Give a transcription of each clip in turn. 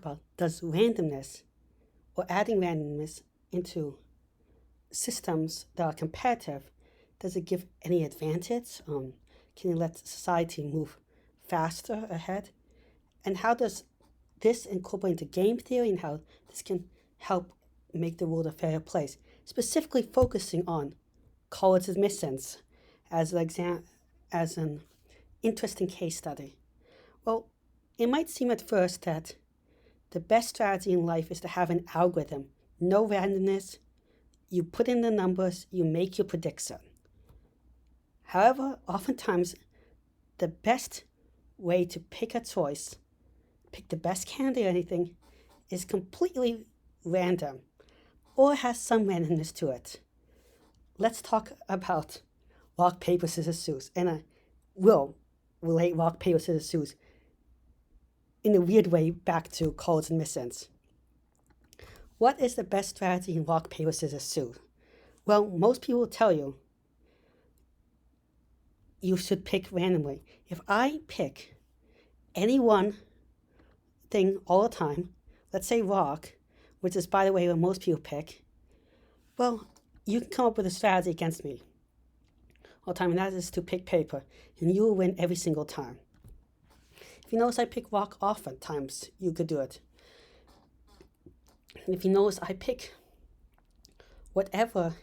about does randomness or adding randomness into systems that are competitive, does it give any advantage? Can it let society move faster ahead? And how does this incorporate into game theory and how this can help make the world a fairer place? Specifically focusing on college admissions as as an interesting case study. Well, it might seem at first that the best strategy in life is to have an algorithm, no randomness. You put in the numbers, you make your prediction. However, oftentimes the best way to pick a choice, pick the best candidate or anything, is completely random or has some randomness to it. Let's talk about rock, paper, scissors, shoes. And I will relate rock, paper, scissors, shoes in a weird way back to college admissions. What is the best strategy in rock, paper, scissors, shoes? Well, most people will tell you you should pick randomly. If I pick any one thing all the time, let's say rock, which is, by the way, what most people pick, well, you can come up with a strategy against me all the time, and that is to pick paper, and you will win every single time. If you notice I pick rock oftentimes, you could do it. And if you notice I pick whatever,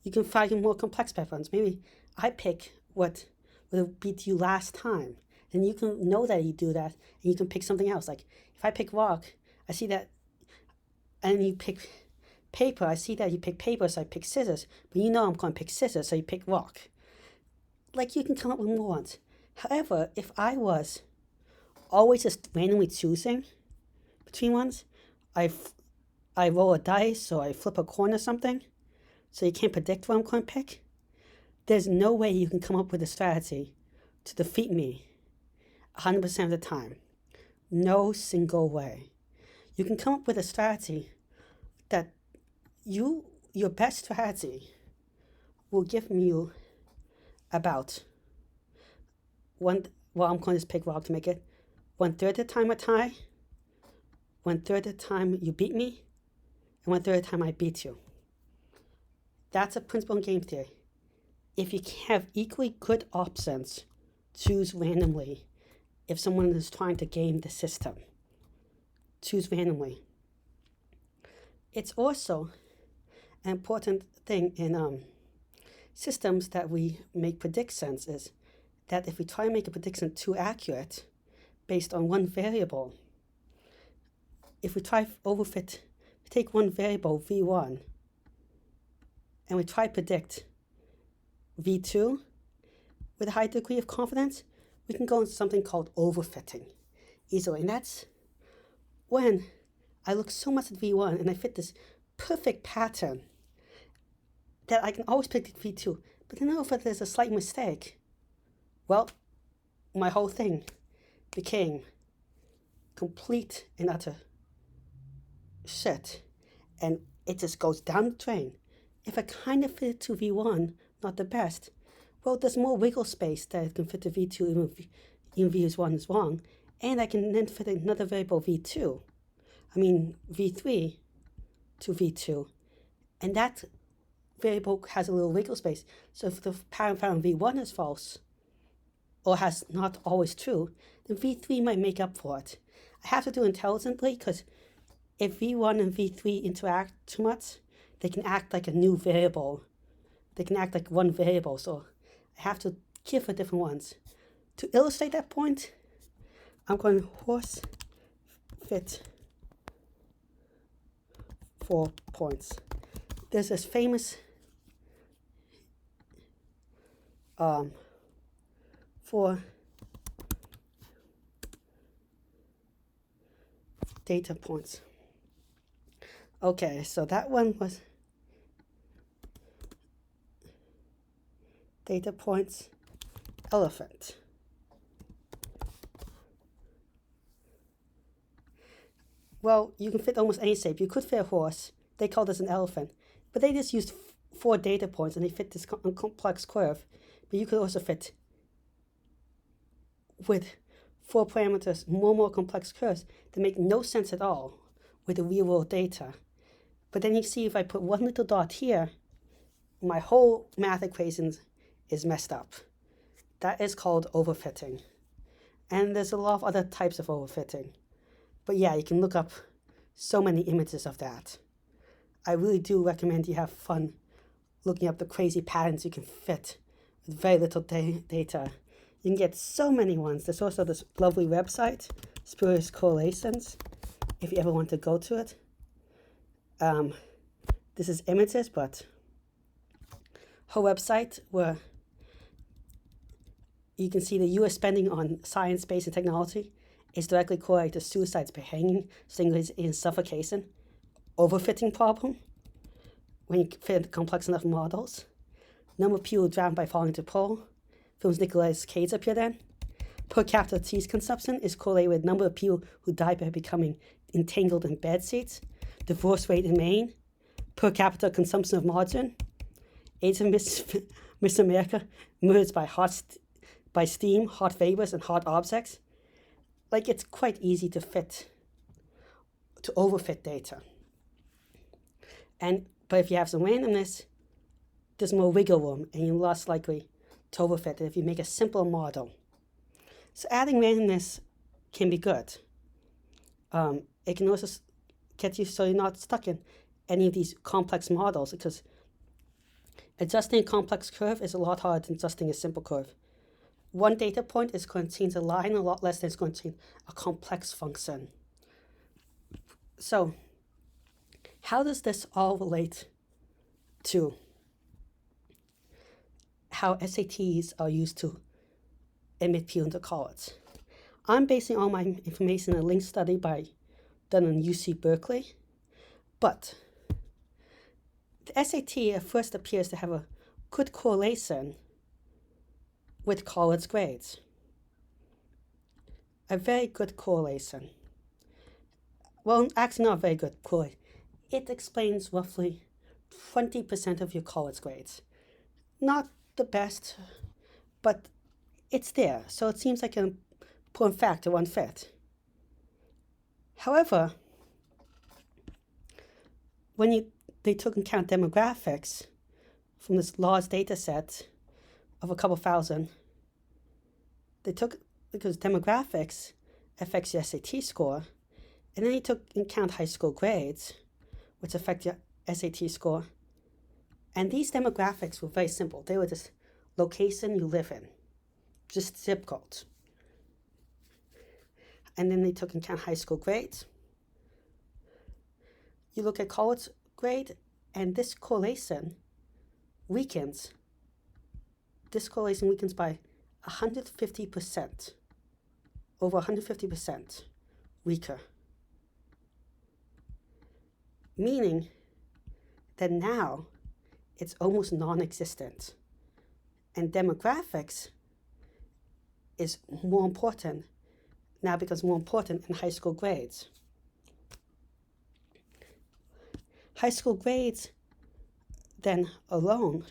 you can find more complex patterns. Maybe I pick what would beat you last time. And you can know that you do that, and you can pick something else. Like if I pick rock, I see that, and you pick paper, I see that you pick paper, so I pick scissors. But you know I'm going to pick scissors, so you pick rock. Like you can come up with more ones. However, if I was always just randomly choosing between ones, I roll a dice or I flip a coin or something, so you can't predict what I'm going to pick. There's no way you can come up with a strategy to defeat me 100% of the time. No single way. You can come up with a strategy that your best strategy will give you about one, well, I'm going to pick rock to make it 1/3 of the time a tie, 1/3 of the time you beat me, and 1/3 of the time I beat you. That's a principle in game theory. If you have equally good options, choose randomly. If someone is trying to game the system, choose randomly. It's also an important thing in systems that we make predictions is that if we try to make a prediction too accurate based on one variable, if we try take one variable, V1, and we try to predict V2 with a high degree of confidence, we can go into something called overfitting easily. And that's when I look so much at V1 and I fit this perfect pattern that I can always predict V2. But then if there's a slight mistake, well, my whole thing became complete and utter shit. And it just goes down the drain. If I kind of fit it to V1, not the best, well, there's more wiggle space that it can fit to V2 even V1 is wrong. And I can then fit another variable V2. V3 to V2. And that variable has a little wiggle space. So if the pattern found V1 is false, or has not always true, then V3 might make up for it. I have to do it intelligently because if V1 and V3 interact too much, they can act like a new variable. They can act like one variable, so I have to give for different ones. To illustrate that point, I'm going to horse fit 4 points. There's this famous 4 data points. Okay, so that one was data points, elephant. Well, you can fit almost any shape. You could fit a horse. They call this an elephant. But they just used 4 data points and they fit this complex curve. But you could also fit with 4 parameters, more complex curves that make no sense at all with the real world data. But then you see if I put one little dot here, my whole math equation is messed up. That is called overfitting. And there's a lot of other types of overfitting. But yeah, you can look up so many images of that. I really do recommend you have fun looking up the crazy patterns you can fit with very little data. You can get so many ones. There's also this lovely website, Spurious Correlations, if you ever want to go to it. This is images, but her website where you can see the US spending on science, space, and technology is directly correlated to suicides by hanging, strangulation, and suffocation. Overfitting problem, when you fit complex enough models. Number of people drowned by falling into pool. Films Nicolas Cage appear then. Per capita cheese consumption is correlated with number of people who die by becoming entangled in bed seats. Divorce rate in Maine. Per capita consumption of margarine. AIDS in Miss America. Murders by steam, hot vapors, and hot objects. Like, it's quite easy to overfit data. But if you have some randomness, there's more wiggle room, and you're less likely to overfit it if you make a simple model. So adding randomness can be good. It can also get you so you're not stuck in any of these complex models, because adjusting a complex curve is a lot harder than adjusting a simple curve. One data point is going to change a line a lot less than it's going to change a complex function. So how does this all relate to how SATs are used to admit people into college? I'm basing all my information on a linked study done in UC Berkeley, but the SAT at first appears to have a good correlation with college grades. A very good correlation. Well, actually not a very good correlation. It explains roughly 20% of your college grades. Not the best, but it's there, so it seems like an important factor one fit. However, when they took into account demographics from this large data set of a couple thousand, because demographics affects your SAT score, and then they took into account high school grades, which affect your SAT score. And these demographics were very simple. They were just location you live in, just zip codes. And then they took into account high school grades. You look at college grade, and this correlation weakens. This correlation weakens by 150%, over 150% weaker. Meaning that now it's almost non-existent. And demographics is more important, now becomes more important in high school grades. High school grades then alone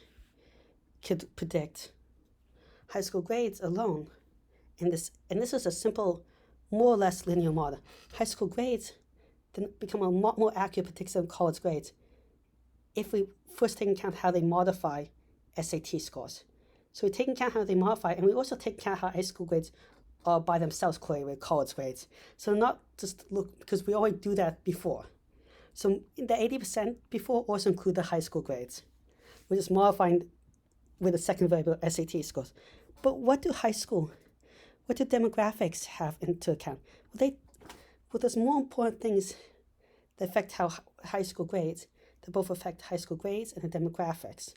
could predict. High school grades alone, and this is a simple, more or less linear model. High school grades then become a lot more accurate prediction of college grades if we first take into account how they modify SAT scores. So we take into account how they modify, and we also take into account how high school grades are by themselves correlated with college grades. So not just look, because we already do that before. So the 80% before also include the high school grades. We're just modifying with a second variable SAT scores. But what do demographics have into account? Well, there's more important things that affect how high school grades, that both affect high school grades and the demographics,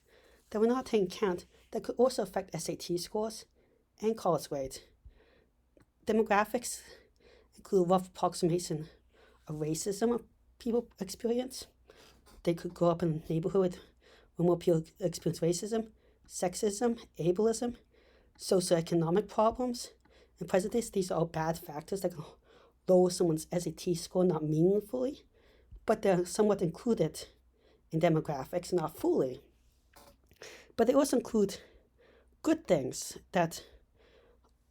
that we're not taking account, that could also affect SAT scores and college grades. Demographics include rough approximation of racism people experience. They could grow up in a neighborhood where more people experience racism, sexism, ableism, socioeconomic problems, and prejudice. These are all bad factors that can lower someone's SAT score, not meaningfully, but they're somewhat included in demographics, not fully. But they also include good things that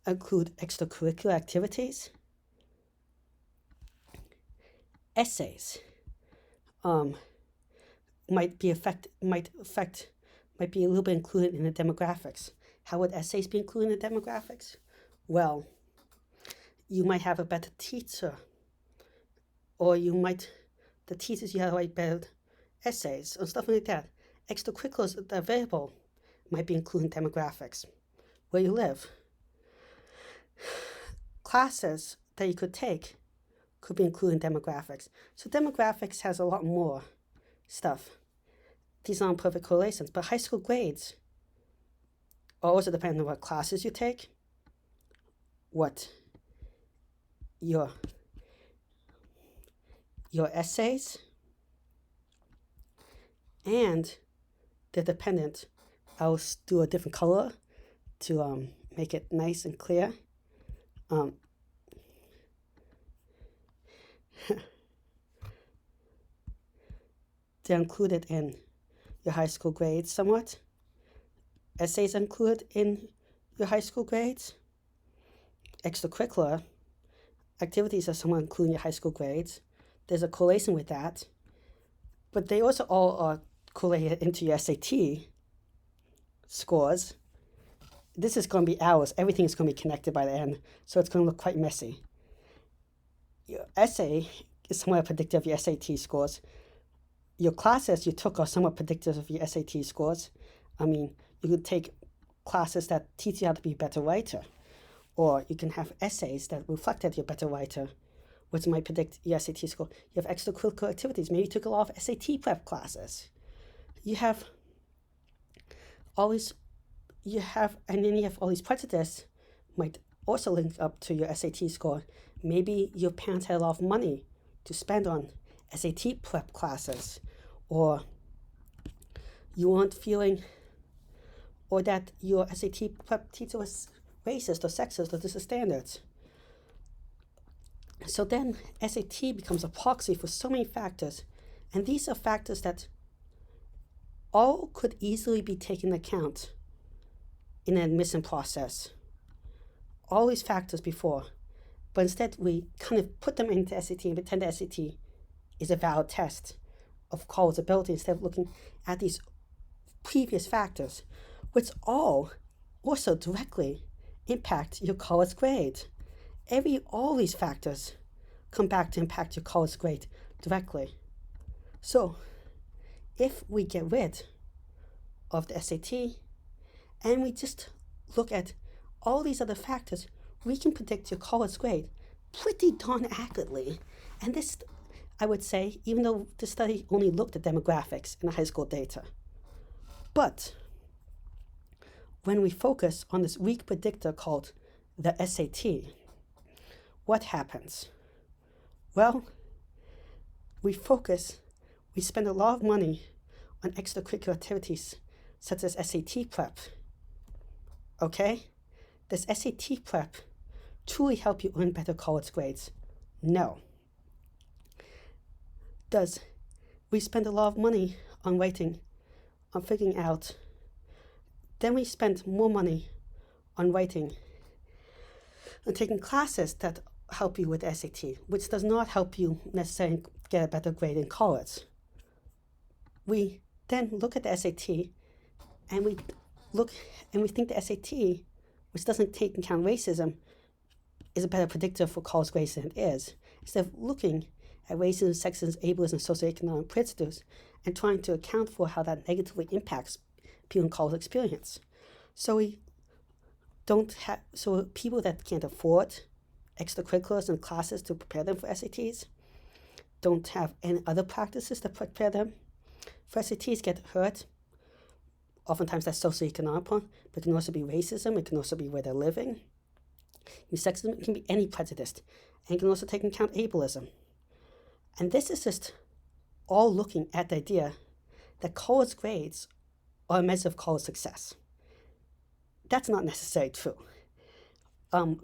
include extracurricular activities, essays. Might be a little bit included in the demographics. How would essays be included in the demographics? Well, you might have a better teacher, or the teachers you have write better essays or stuff like that. Extracurriculars that are available might be included in demographics. Where you live. Classes that you could take could be included in demographics. So demographics has a lot more stuff. These aren't perfect correlations, but high school grades also depend on what classes you take, what your essays, and they're dependent. I'll do a different color to make it nice and clear. They're included in your high school grades somewhat. Essays are included in your high school grades. Extracurricular activities are somewhat included in your high school grades. There's a correlation with that. But they also all are correlated into your SAT scores. This is going to be hours. Everything is going to be connected by the end, so it's going to look quite messy. Your essay is somewhat predictive of your SAT scores. Your classes you took are somewhat predictive of your SAT scores. I mean, you could take classes that teach you how to be a better writer, or you can have essays that reflect that you're a better writer, which might predict your SAT score. You have extracurricular activities. Maybe you took a lot of SAT prep classes. And then you have all these prejudices might also link up to your SAT score. Maybe your parents had a lot of money to spend on SAT prep classes, or you weren't feeling, or that your SAT prep teacher was racist or sexist or this is standards. So then SAT becomes a proxy for so many factors, and these are factors that all could easily be taken into account in an admission process. All these factors before, but instead we kind of put them into SAT and pretend the SAT is a valid test of college ability instead of looking at these previous factors, which all also directly impact your college grade. All these factors come back to impact your college grade directly. So if we get rid of the SAT and we just look at all these other factors, we can predict your college grade pretty darn accurately. And this, I would say, even though the study only looked at demographics and high school data, but when we focus on this weak predictor called the SAT, what happens? Well, we spend a lot of money on extracurricular activities such as SAT prep. Okay? Does SAT prep truly help you earn better college grades? No. Does we spend a lot of money on figuring out, then we spend more money on writing and taking classes that help you with SAT, which does not help you necessarily get a better grade in college. We then look at the SAT and we think the SAT, which doesn't take into account racism, is a better predictor for college grades than it is, instead of looking at racism, sexism, ableism, and socioeconomic prejudice and trying to account for how that negatively impacts people in college experience. So people that can't afford extracurriculars and classes to prepare them for SATs don't have any other practices to prepare them for SATs get hurt. Oftentimes that's socioeconomic, but it can also be racism, it can also be where they're living. It can be sexism, it can be any prejudice, and it can also take into account ableism. And this is just all looking at the idea that college grades are a measure of college success. That's not necessarily true.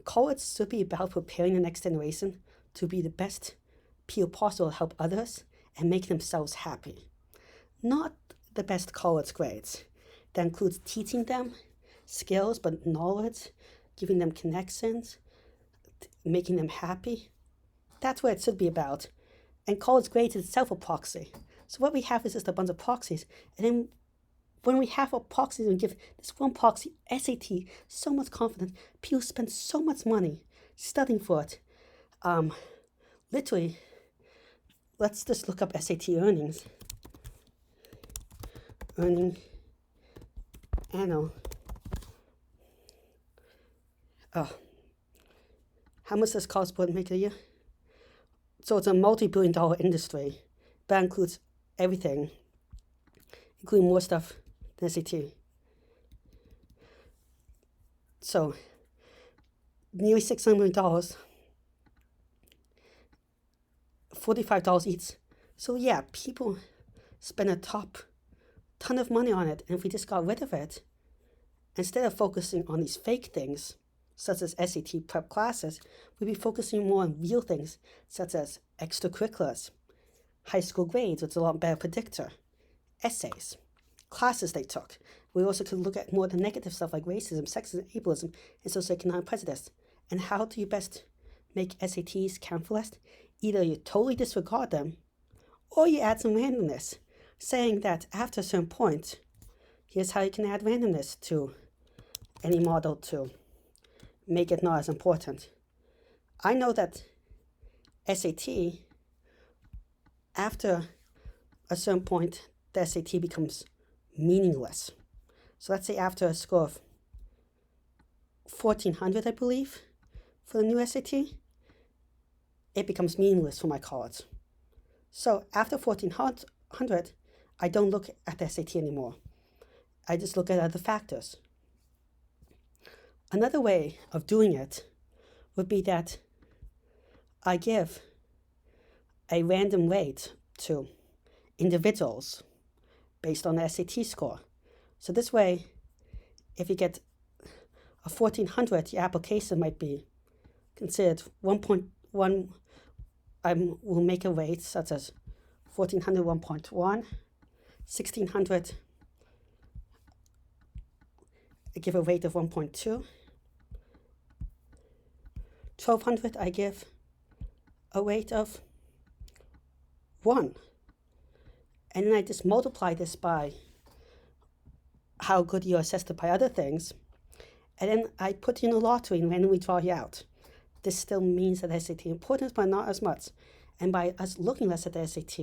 College should be about preparing the next generation to be the best people possible to help others and make themselves happy. Not the best college grades. That includes teaching them skills, but knowledge giving them connections, making them happy. That's what it should be about. And college grades is itself a proxy. So what we have is just a bunch of proxies. And then when we have a proxy and give this one proxy, SAT, so much confidence, people spend so much money studying for it. Literally, let's just look up SAT earnings. Earning annual. How much does college board make a year? So it's a multi-billion-dollar industry. That includes everything, including more stuff than SAT. So, nearly $600 million, $45 each. So yeah, people spend a ton of money on it, and if we just got rid of it, instead of focusing on these fake things, such as SAT prep classes, we'd be focusing more on real things, such as extracurriculars, high school grades, which is a lot better predictor, essays, classes they took. We also could look at more of the negative stuff like racism, sexism, ableism, and socioeconomic prejudice. And how do you best make SATs count for less? Either you totally disregard them, or you add some randomness, saying that after a certain point, here's how you can add randomness to any model to make it not as important. I know that SAT, after a certain point, the SAT becomes meaningless. So let's say after a score of 1400, I believe, for the new SAT, it becomes meaningless for my college. So after 1400, I don't look at the SAT anymore. I just look at other factors. Another way of doing it would be that I give a random weight to individuals based on the SAT score. So this way, if you get a 1400, your application might be considered 1.1. I will make a weight such as 1400, 1.1, 1600, I give a weight of 1.2. 1200, I give a weight of 1. And then I just multiply this by how good you're assessed by other things. And then I put you in a lottery and randomly draw you out. This still means that SAT importance, but not as much. And by us looking less at the SAT,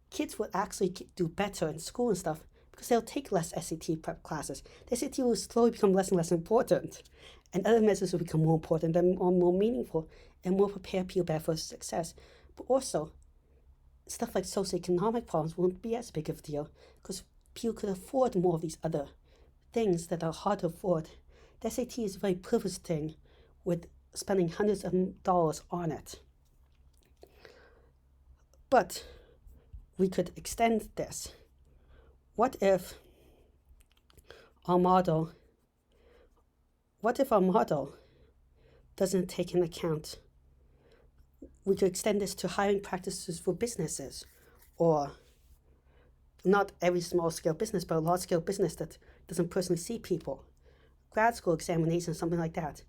kids will actually do better in school and stuff because they'll take less SAT prep classes. The SAT will slowly become less and less important. And other measures will become more important and more meaningful and more prepare people better for success. But also, stuff like socioeconomic problems won't be as big of a deal because people could afford more of these other things that are hard to afford. The SAT is a very privileged thing with spending hundreds of dollars on it. But we could extend this. What if our model doesn't take into account? We could extend this to hiring practices for businesses, or not every small-scale business, but a large-scale business that doesn't personally see people. Grad school examinations, something like that.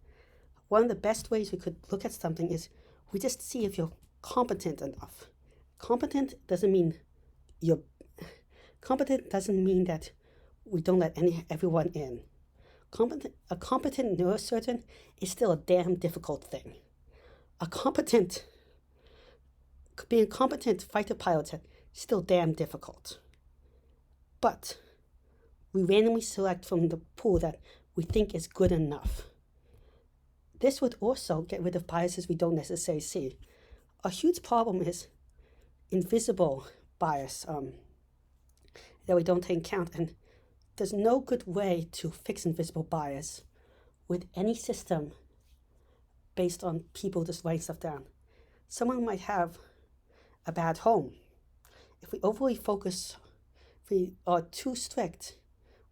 One of the best ways we could look at something is we just see if you're competent enough. Competent doesn't mean that we don't let everyone in. A competent neurosurgeon is still a damn difficult thing. Being a competent fighter pilot is still damn difficult. But we randomly select from the pool that we think is good enough. This would also get rid of biases we don't necessarily see. A huge problem is invisible bias that we don't take into account, and there's no good way to fix invisible bias with any system based on people just writing stuff down. Someone might have a bad home. If we overly focus, if we are too strict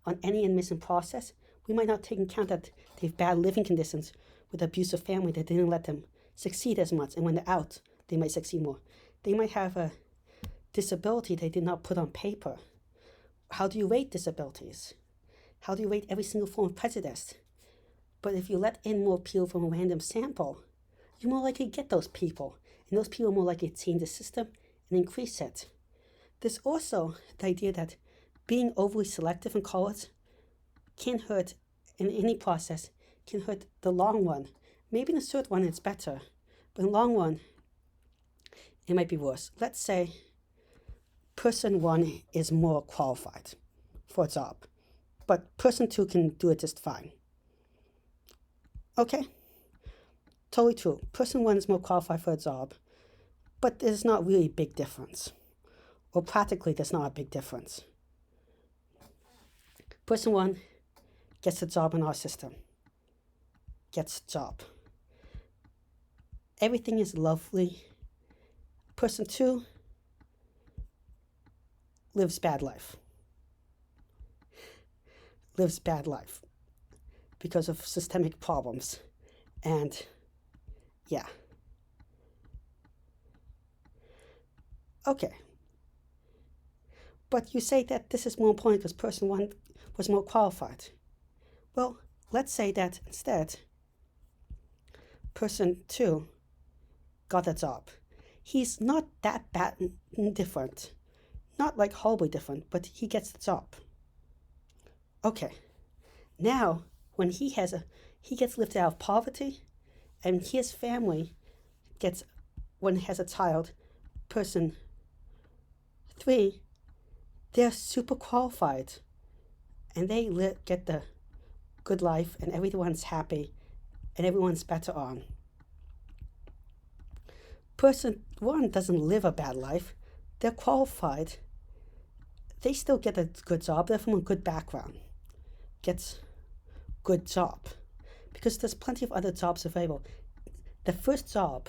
on any admission process, we might not take into account that they have bad living conditions with abusive family that didn't let them succeed as much, and when they're out, they might succeed more. They might have a disability they did not put on paper. How do you rate disabilities? How do you rate every single form of prejudice? But if you let in more people from a random sample, you're more likely to get those people. And those people are more likely to change the system and increase it. There's also the idea that being overly selective in college can hurt in any process, can hurt the long run. Maybe in the short run it's better, but in the long run it might be worse. Let's say person 1 is more qualified for a job, but person 2 can do it just fine. Okay, totally true. Person 1 is more qualified for a job, but there's not really a big difference. Or practically there's not a big difference. Person 1 gets a job in our system, gets a job. Everything is lovely. Person 2 lives bad life. Lives bad life because of systemic problems. And yeah. Okay. But you say that this is more important because person 1 was more qualified. Well, let's say that instead person 2 got a job. He's not that bad different. Not like horribly different, but he gets the job. Okay. Now, when he gets lifted out of poverty, and his family gets, when he has a child, person 3, they're super qualified, and they get the good life, and everyone's happy, and everyone's better on. Person 1 doesn't live a bad life. They're qualified. They still get a good job. They're from a good background. Gets good job. Because there's plenty of other jobs available. The first job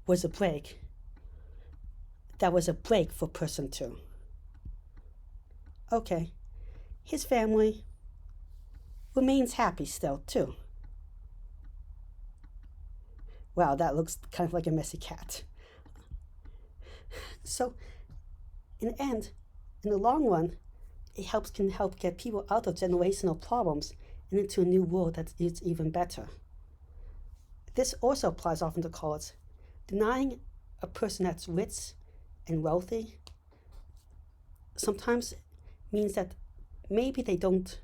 was a break. That was a break for person 2. Okay. His family remains happy still, too. Wow, that looks kind of like a messy cat. So, in the end, in the long run, it can help get people out of generational problems and into a new world that is even better. This also applies often to college. Denying a person that's rich and wealthy sometimes means that maybe they don't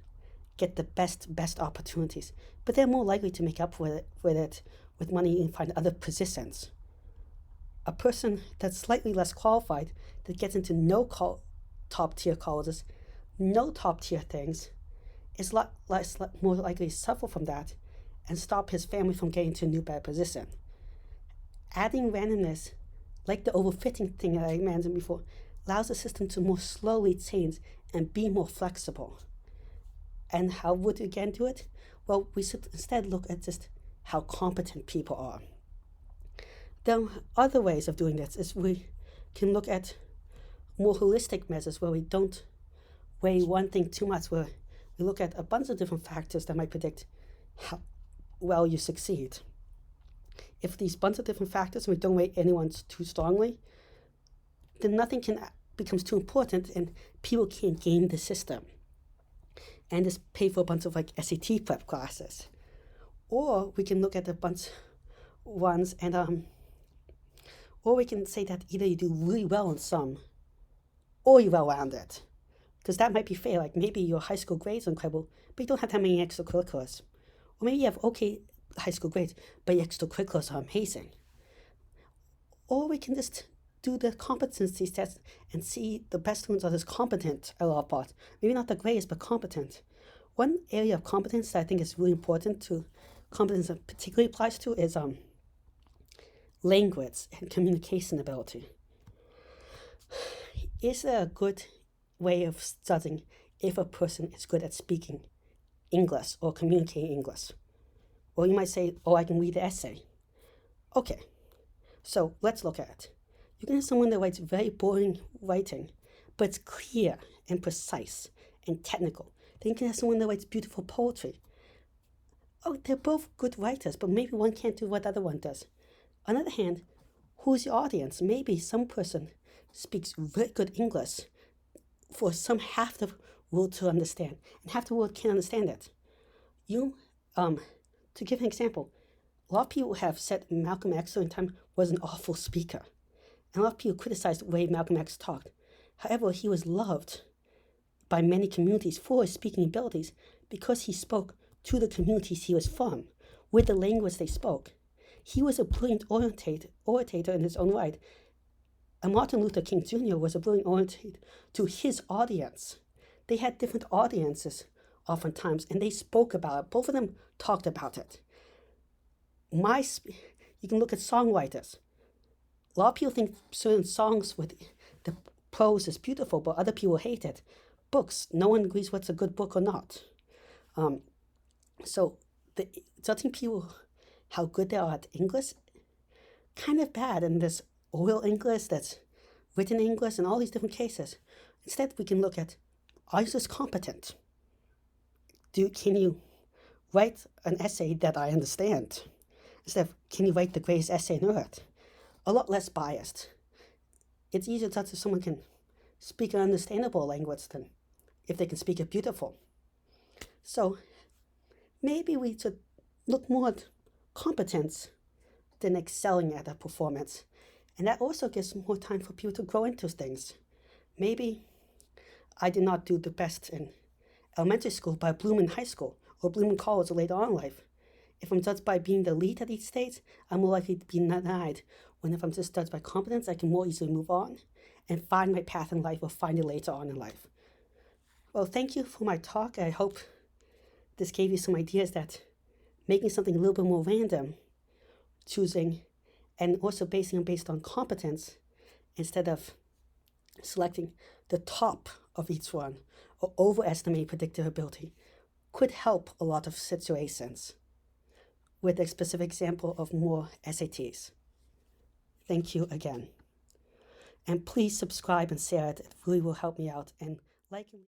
get the best opportunities, but they're more likely to make up with it with money and find other positions. A person that's slightly less qualified, that gets into no top tier colleges, no top tier things, is more likely to suffer from that and stop his family from getting to a new better position. Adding randomness, like the overfitting thing that I mentioned before, allows the system to more slowly change and be more flexible. And how would you again do it? Well, we should instead look at just how competent people are. There are other ways of doing this is we can look at more holistic measures where we don't weigh one thing too much, where we look at a bunch of different factors that might predict how well you succeed. If these bunch of different factors, we don't weigh anyone too strongly, then nothing becomes too important and people can't game the system and just pay for a bunch of like SAT prep classes. Or we can look at a bunch ones and or we can say that either you do really well in some or you're well-rounded. Because that might be fair. Like maybe your high school grades are incredible, but you don't have that many extracurriculars. Or maybe you have okay high school grades, but your extracurriculars are amazing. Or we can just do the competency test and see the best students are just competent a lot of parts. Maybe not the greatest, but competent. One area of competence that I think is really important to competence that particularly applies to is language and communication ability. Is there a good way of studying if a person is good at speaking English or communicating English? Or you might say, oh, I can read the essay. Okay, so let's look at it. You can have someone that writes very boring writing, but it's clear and precise and technical. Then you can have someone that writes beautiful poetry. Oh, they're both good writers, but maybe one can't do what the other one does. On the other hand, who's your audience? Maybe some person speaks very good English for some half the world to understand, and half the world can't understand it. You To give an example, a lot of people have said Malcolm X during time was an awful speaker. And a lot of people criticized the way Malcolm X talked. However, he was loved by many communities for his speaking abilities because he spoke to the communities he was from, with the language they spoke. He was a brilliant orator in his own right. And Martin Luther King Jr. was a brilliant orator to his audience. They had different audiences oftentimes, and they spoke about it. Both of them talked about it. You can look at songwriters. A lot of people think certain songs with the prose is beautiful, but other people hate it. Books, no one agrees what's a good book or not. So judging people how good they are at English, kind of bad. And there's oral English, that's written English, and all these different cases. Instead, we can look at, are you just competent? Can you write an essay that I understand? Instead of, can you write the greatest essay on earth? A lot less biased. It's easier to judge if someone can speak an understandable language than if they can speak it beautiful. So maybe we should look more at competence than excelling at a performance. And that also gives more time for people to grow into things. Maybe I did not do the best in elementary school, but I bloom in high school or bloom in college or later on in life. If I'm judged by being the lead at each stage, I'm more likely to be denied. When if I'm just judged by competence, I can more easily move on and find my path in life or find it later on in life. Well, thank you for my talk. I hope this gave you some ideas that making something a little bit more random, choosing, and also based on competence instead of selecting the top of each one or overestimate predictive ability could help a lot of situations. With a specific example of more SATs. Thank you again. And please subscribe and share it. It really will help me out. And like